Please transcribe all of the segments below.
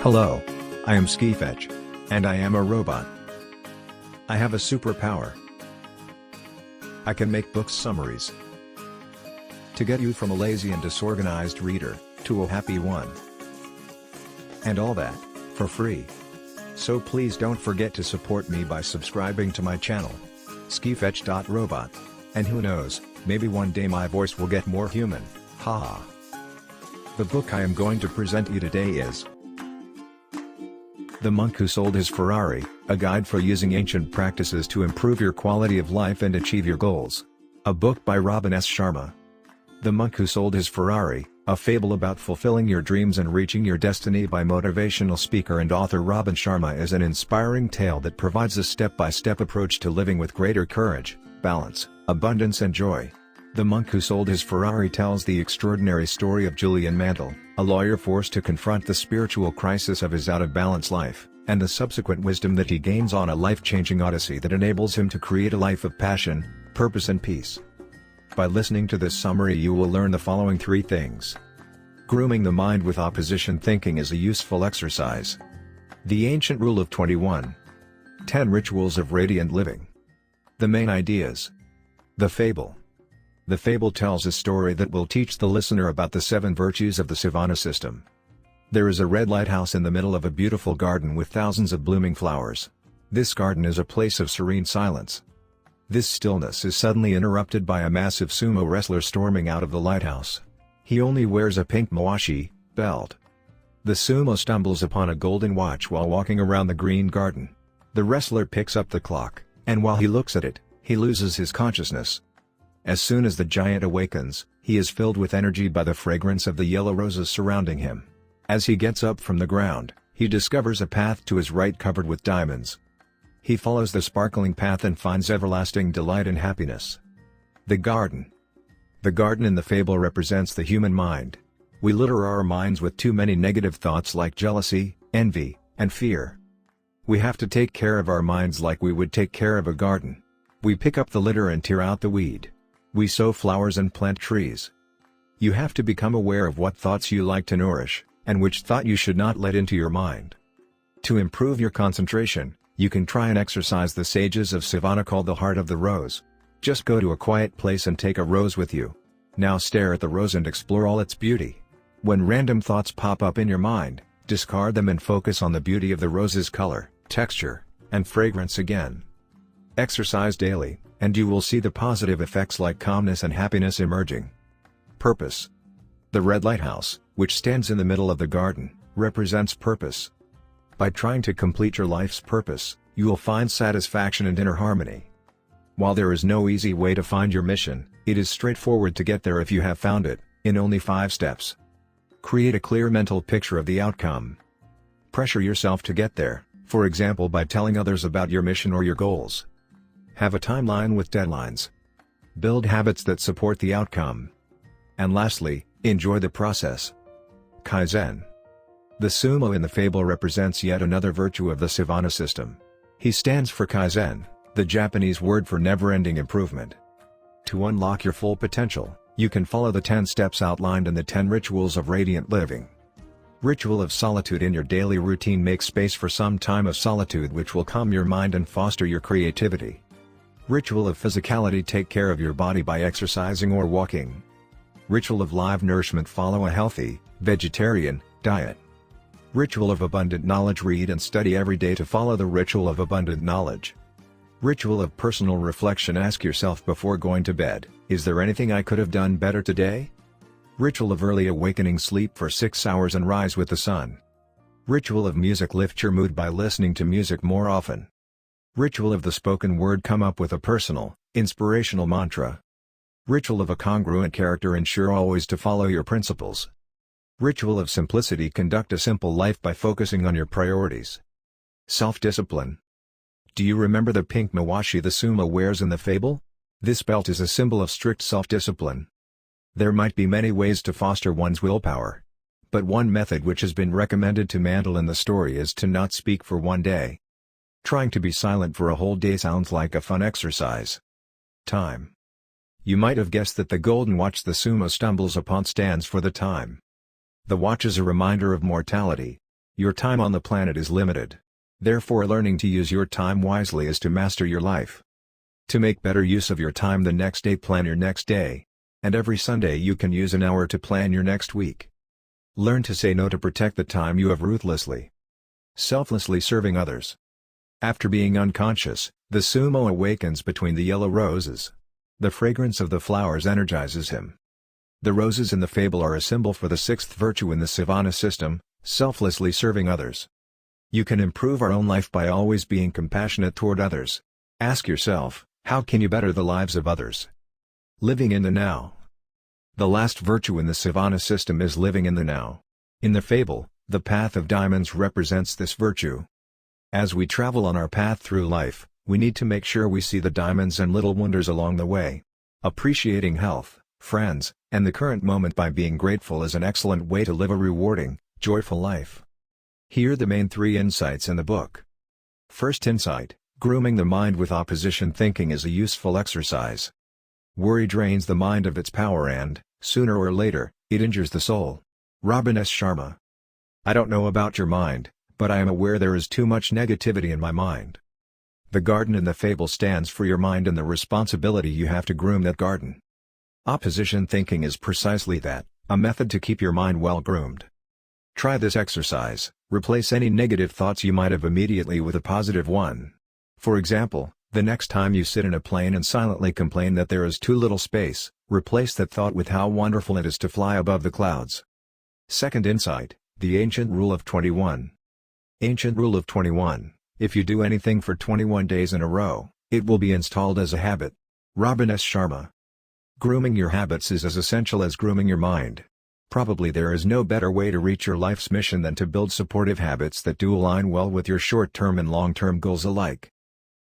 Hello. I am Skifetch. And I am a robot. I have a superpower. I can make book summaries to get you from a lazy and disorganized reader to a happy one. And all that for free. So please don't forget to support me by subscribing to my channel, skifetch.robot. And who knows, maybe one day my voice will get more human, haha. The book I am going to present you today is The Monk Who Sold His Ferrari, a guide for using ancient practices to improve your quality of life and achieve your goals. A book by Robin Sharma. The Monk Who Sold His Ferrari, a fable about fulfilling your dreams and reaching your destiny by motivational speaker and author Robin Sharma is an inspiring tale that provides a step-by-step approach to living with greater courage, balance, abundance and joy. The Monk Who Sold His Ferrari tells the extraordinary story of Julian Mantle, a lawyer forced to confront the spiritual crisis of his out-of-balance life, and the subsequent wisdom that he gains on a life-changing odyssey that enables him to create a life of passion, purpose and peace. By listening to this summary you will learn the following 3 things. Grooming the mind with opposition thinking is a useful exercise. The ancient rule of 21. 10 rituals of radiant living. The main ideas. The fable. The fable tells a story that will teach the listener about the 7 virtues of the Savannah system. There is a red lighthouse in the middle of a beautiful garden with thousands of blooming flowers. This garden is a place of serene silence. This stillness is suddenly interrupted by a massive sumo wrestler storming out of the lighthouse. He only wears a pink mawashi belt. The sumo stumbles upon a golden watch while walking around the green garden. The wrestler picks up the clock, and while he looks at it, he loses his consciousness. As soon as the giant awakens, he is filled with energy by the fragrance of the yellow roses surrounding him. As he gets up from the ground, he discovers a path to his right covered with diamonds. He follows the sparkling path and finds everlasting delight and happiness. The garden. The garden in the fable represents the human mind. We litter our minds with too many negative thoughts like jealousy, envy, and fear. We have to take care of our minds like we would take care of a garden. We pick up the litter and tear out the weed. We sow flowers and plant trees. You have to become aware of what thoughts you like to nourish, and which thought you should not let into your mind. To improve your concentration, you can try an exercise the sages of Savannah call the heart of the rose. Just go to a quiet place and take a rose with you. Now stare at the rose and explore all its beauty. When random thoughts pop up in your mind, discard them and focus on the beauty of the rose's color, texture, and fragrance again. Exercise daily, and you will see the positive effects like calmness and happiness emerging. Purpose. The red lighthouse, which stands in the middle of the garden, represents purpose. By trying to complete your life's purpose, you will find satisfaction and inner harmony. While there is no easy way to find your mission, it is straightforward to get there if you have found it, in only 5 steps. Create a clear mental picture of the outcome. Pressure yourself to get there, for example by telling others about your mission or your goals. Have a timeline with deadlines. Build habits that support the outcome. And lastly, enjoy the process. Kaizen. The sumo in the fable represents yet another virtue of the Savannah system. He stands for Kaizen, the Japanese word for never-ending improvement. To unlock your full potential, you can follow the 10 steps outlined in the 10 rituals of radiant living. Ritual of solitude. In your daily routine, make space for some time of solitude which will calm your mind and foster your creativity. Ritual of physicality. Take care of your body by exercising or walking. Ritual of live nourishment. Follow a healthy, vegetarian, diet. Ritual of abundant knowledge. Read and study every day to follow the ritual of abundant knowledge. Ritual of personal reflection. Ask yourself before going to bed, is there anything I could have done better today? Ritual of early awakening. Sleep for 6 hours and rise with the sun. Ritual of music. Lift your mood by listening to music more often. Ritual of the spoken word. Come up with a personal, inspirational mantra. Ritual of a congruent character. Ensure always to follow your principles. Ritual of simplicity. Conduct a simple life by focusing on your priorities. Self-discipline. Do you remember the pink mawashi the sumo wears in the fable? This belt is a symbol of strict self-discipline. There might be many ways to foster one's willpower. But one method which has been recommended to Mantle in the story is to not speak for one day. Trying to be silent for a whole day sounds like a fun exercise. Time. You might have guessed that the golden watch the sumo stumbles upon stands for the time. The watch is a reminder of mortality. Your time on the planet is limited. Therefore, learning to use your time wisely is to master your life. To make better use of your time the next day, plan your next day. And every Sunday you can use an hour to plan your next week. Learn to say no to protect the time you have ruthlessly, selflessly serving others. After being unconscious, the sumo awakens between the yellow roses. The fragrance of the flowers energizes him. The roses in the fable are a symbol for the sixth virtue in the Savana system, selflessly serving others. You can improve our own life by always being compassionate toward others. Ask yourself, how can you better the lives of others? Living in the now. The last virtue in the Savana system is living in the now. In the fable, the path of diamonds represents this virtue. As we travel on our path through life, we need to make sure we see the diamonds and little wonders along the way. Appreciating health, friends, and the current moment by being grateful is an excellent way to live a rewarding, joyful life. Here are the main 3 insights in the book. First insight: grooming the mind with opposition thinking is a useful exercise. Worry drains the mind of its power and, sooner or later, it injures the soul. Robin Sharma. I don't know about your mind, but I am aware there is too much negativity in my mind. The garden in the fable stands for your mind and the responsibility you have to groom that garden. Opposition thinking is precisely that, a method to keep your mind well groomed. Try this exercise: replace any negative thoughts you might have immediately with a positive one. For example, the next time you sit in a plane and silently complain that there is too little space, replace that thought with how wonderful it is to fly above the clouds. Second insight: the ancient rule of 21. Ancient rule of 21, if you do anything for 21 days in a row, it will be installed as a habit. Robin Sharma. Grooming your habits is as essential as grooming your mind. Probably there is no better way to reach your life's mission than to build supportive habits that do align well with your short-term and long-term goals alike.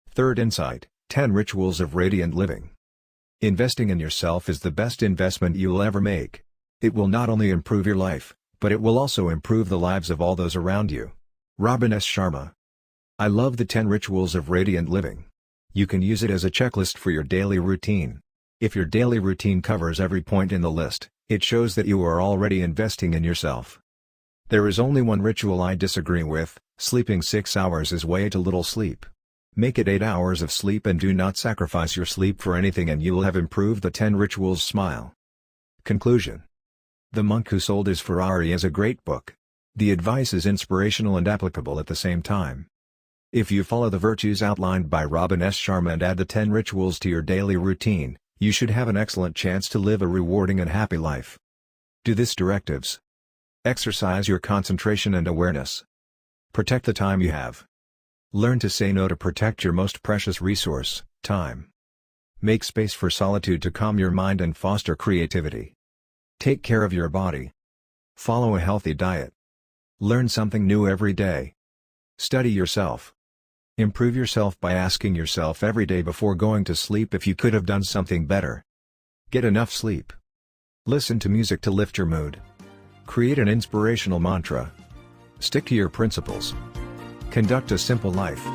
Third insight: 10 rituals of radiant living. Investing in yourself is the best investment you'll ever make. It will not only improve your life, but it will also improve the lives of all those around you. Robin Sharma. I love the 10 rituals of radiant living. You can use it as a checklist for your daily routine. If your daily routine covers every point in the list, it shows that you are already investing in yourself. There is only one ritual I disagree with: sleeping 6 hours is way too little sleep. Make it 8 hours of sleep and do not sacrifice your sleep for anything and you will have improved the 10 rituals. Smile. Conclusion. The Monk Who Sold His Ferrari is a great book. The advice is inspirational and applicable at the same time. If you follow the virtues outlined by Robin Sharma and add the 10 rituals to your daily routine, you should have an excellent chance to live a rewarding and happy life. Do this directives. Exercise your concentration and awareness. Protect the time you have. Learn to say no to protect your most precious resource, time. Make space for solitude to calm your mind and foster creativity. Take care of your body. Follow a healthy diet. Learn something new every day. Study yourself. Improve yourself by asking yourself every day before going to sleep if you could have done something better. Get enough sleep. Listen to music to lift your mood. Create an inspirational mantra. Stick to your principles. Conduct a simple life.